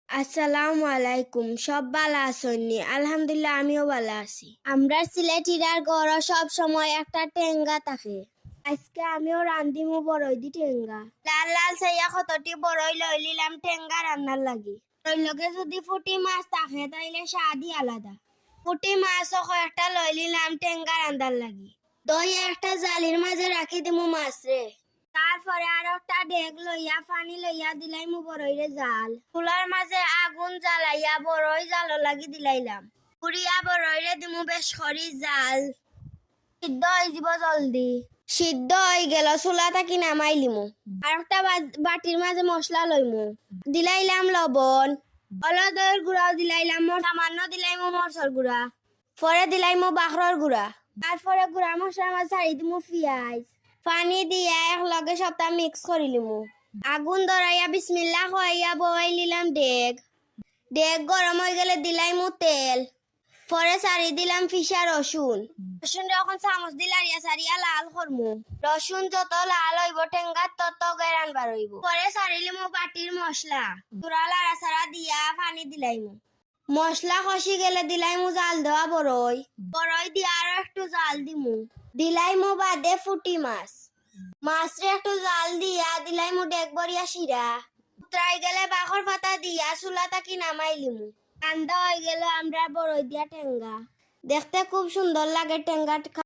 আসসালামু আলাইকুম। সব ভালো আছেননি? আলহামদুলিল্লাহ, আমিও ভালো আছি। আমরা সিলেটিরার গড় সব সময় একটা টেঙ্গা থাকে। আজকে আমিও রান্ধিমু বড়ই দি টেঙ্গা। লাল লাল সাইয়া কতটি বড়ই লই লিলাম টেঙ্গা রান্নার লাগি। ওই লগে যদি ফুটি মাছ থাকে তাইলে স্বাদই আলাদা। ফুটি মাছও কয়েকটা লই লিলাম টেঙ্গা রান্নার লাগি। দই একটা জালির মাঝে রাখি দিমু মাছ রে। তারপরে আর একটা ডেক লইয়া পানি লইয়া দিলাইমু বড়ইরে জাল। চুলার মাঝে আগুন জ্বালাইয়া বড়ই জাল লাগি দিলাইলাম। পুরিয়া বড়ইরে দিমু বেশ করি জাল। সিদ্ধ হয়ে যাব জলদি। সিদ্ধ হয়ে গেল চুলা থাকি নামাই লিমু। আর একটা বাটির মাঝে মশলা লইমু। দিলাইলাম লবণ, হলদের গুঁড়াও দিলাইলাম, সামান্য দিলাইমু মরচর গুঁড়া, পরে দিলাইমু বাখরর গুঁড়া। তারপরে গুঁড়া মশলার মাঝে ছাড়ি দিমু পেঁয়াজ, পানি দিয়া এক লগে সবটা মিক্স করি লিমু। আগুন ধরাইয়া বিসমিল্লাহ কইয়া বসাই লিলাম ডেক। ডেক গরম হয়ে গেলে দিলাইমু তেল, পরে সারি দিলাম ফিসা রসুন। রসুন যখন চামচ দিলারিয়া সারিয়া লাল করমু। রসুন যত লাল হইব টেঙ্গার তত গেরান বার হইব। পরে সারিলিমু বাটির মশলা, তুরা লাড়া সারা দিয়া পানি দিলাইমু। মশলা কষি গেলে দিলাইমু জাল দেওয়া বড়ই। বড়ই দিয়া আরো একটু জাল দিমু। দিলাইমু বাদে ফুটি মাছ। মাছরে একটু জাল দিয়া দিলাইমু ডেক বরিয়া শিরা। উতরাই গেলে বাখর পাতা দিয়া চুলা থাকি নামাই লিমু। রান্না হয়ে গেল আমরা বড়ই দিয়া টেঙ্গা। দেখতে খুব সুন্দর লাগে টেঙ্গা।